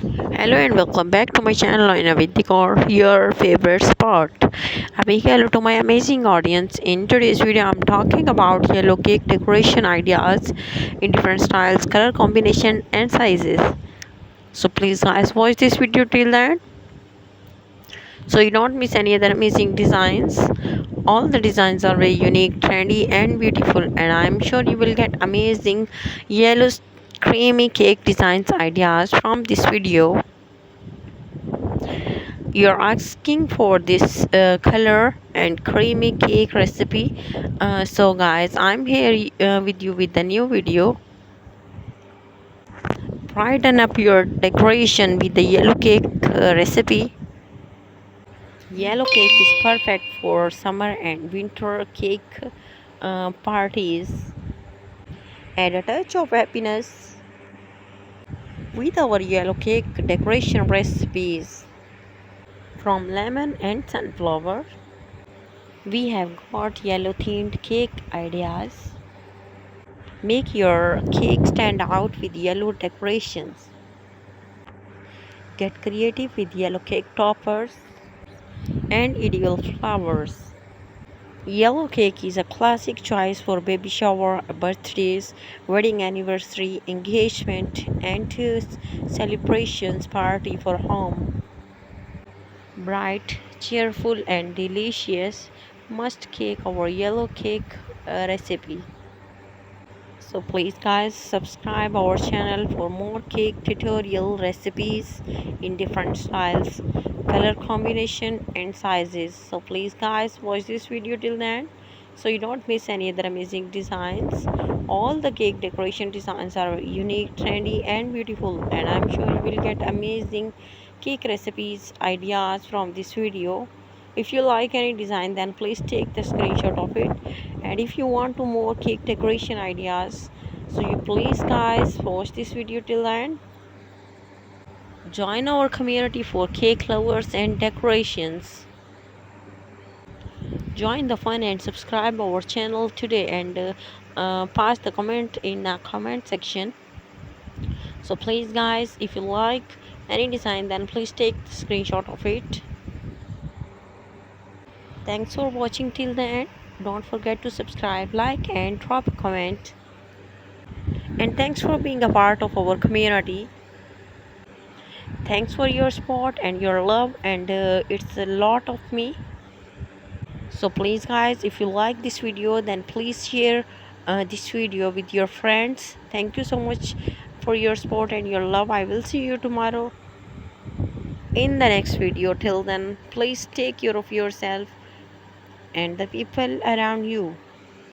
Hello and welcome back to my channel Norina with decor, your favorite spot. A big hello to my amazing audience. In today's video, I'm talking about yellow cake decoration ideas in different styles, color combination, and sizes. So please, guys, watch this video till the end so you don't miss any other amazing designs. All the designs are very unique, trendy, and beautiful, and I'm sure you will get amazing yellow creamy cake designs ideas from this video. You're asking for this color and creamy cake recipe, so guys, I'm here with you with the new video. Brighten up your decoration with the yellow cake recipe. Yellow cake is perfect for summer and winter cake parties. Add a touch of happiness with our yellow cake decoration recipes. From lemon and sunflower, we have got yellow themed cake ideas. Make your cake stand out with yellow decorations. Get creative with yellow cake toppers and edible flowers. Yellow cake is a classic choice for baby shower, birthdays, wedding anniversary, engagement, and celebrations party for home. Bright, cheerful, and delicious must cake our yellow cake recipe. So please guys, subscribe our channel for more cake tutorial recipes in different styles, color combination, and sizes. So please guys, watch this video till the end so you don't miss any other amazing designs. All the cake decoration designs are unique, trendy, and beautiful, and I'm sure you will get amazing cake recipes ideas from this video. If you like any design, then please take the screenshot of it. And if you want to more cake decoration ideas, so you please guys watch this video till the end. Join our community for cake lovers and decorations. Join the fun and subscribe our channel today, and pass the comment in the comment section. So please guys, if you like any design, then please take the screenshot of it. Thanks for watching till the end. Don't forget to subscribe, like, and drop a comment. And thanks for being a part of our community. Thanks for your support and your love, and it's a lot of me. So please guys, if you like this video, then please share this video with your friends. Thank you so much for your support and your love. I will see you tomorrow in the next video. Till then, please take care of yourself and the people around you.